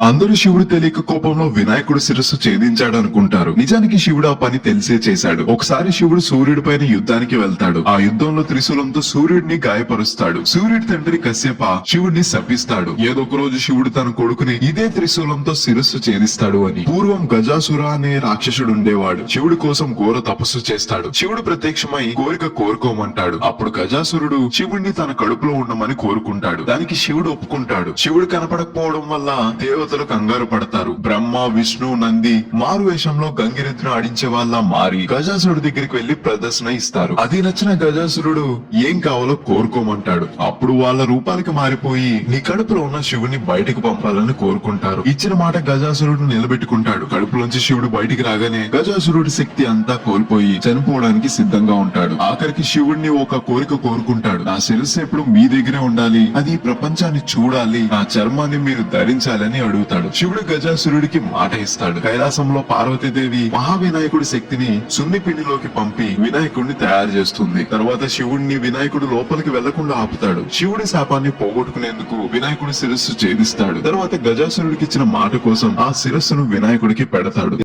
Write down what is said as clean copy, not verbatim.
అందరూ శివుడు తెలియక కోపంలో వినాయకుడు శిరస్సు ఛేదించాడు అనుకుంటారు. నిజానికి శివుడు ఆ పని తెలిసే చేశాడు. ఒకసారి శివుడు సూర్యుడి పైన యుద్ధానికి వెళ్తాడు. ఆ యుద్ధంలో త్రిశూలంతో సూర్యుడిని గాయపరుస్తాడు. సూర్యుడి తండ్రి కశ్యప శివుడిని శపిస్తాడు. ఏదో ఒక రోజు శివుడు తన కొడుకుని ఇదే త్రిశూలంతో శిరస్సు ఛేదిస్తాడు అని. పూర్వం గజాసుర అనే రాక్షసుడు ఉండేవాడు. శివుడి కోసం ఘోర తపస్సు చేస్తాడు. శివుడు ప్రత్యక్షమై కోరిక కోరుకోమంటాడు. అప్పుడు గజాసురుడు శివుడిని తన కడుపులో ఉండమని కోరుకుంటాడు. దానికి శివుడు ఒప్పుకుంటాడు. శివుడు కనపడకపోవడం వల్ల దేవతలు కంగారు పడతారు. బ్రహ్మ, విష్ణు, నంది మారు వేషంలో గంగిరెద్దును ఆడించే వాళ్ళ మారి గజాసురుడి దగ్గరికి వెళ్లి ప్రదర్శన ఇస్తారు. అది నచ్చిన గజాసురుడు ఏం కావాలో కోరుకోమంటాడు. అప్పుడు వాళ్ళ రూపాలకి మారిపోయి నీ కడుపులో ఉన్న శివుని బయటకు పంపాలని కోరుకుంటారు. ఇచ్చిన మాట గజాసురుడు నిలబెట్టుకుంటాడు. కడుపులోంచి శివుడు బయటికి రాగానే గజాసురుడి శక్తి అంతా కోల్పోయి చనిపోవడానికి సిద్ధంగా ఉంటాడు. ఆఖరికి శివుడిని ఒక కోరిక కోరుకుంటాడు. నా శిరస్సు ఎప్పుడు మీ దగ్గరే ఉండాలి, అది ప్రపంచాన్ని చూడాలి, నా చర్మాన్ని మీరు ధరించాలని అడుగుతాడు. శివుడు గజాసురుడికి మాట ఇస్తాడు. కైలాసంలో పార్వతీదేవి మహావినాయకుడి శక్తిని సున్ని పిండిలోకి పంపి వినాయకుడిని తయారు చేస్తుంది. తర్వాత శివుడిని వినాయకుడు లోపలికి వెళ్లకుండా ఆపుతాడు. శివుడి శాపాన్ని పోగొట్టుకునేందుకు వినాయకుడి శిరస్సు ఛేదిస్తాడు. తర్వాత గజాసురుడికి ఇచ్చిన మాట కోసం ఆ శిరస్సును వినాయకుడికి పెడతాడు.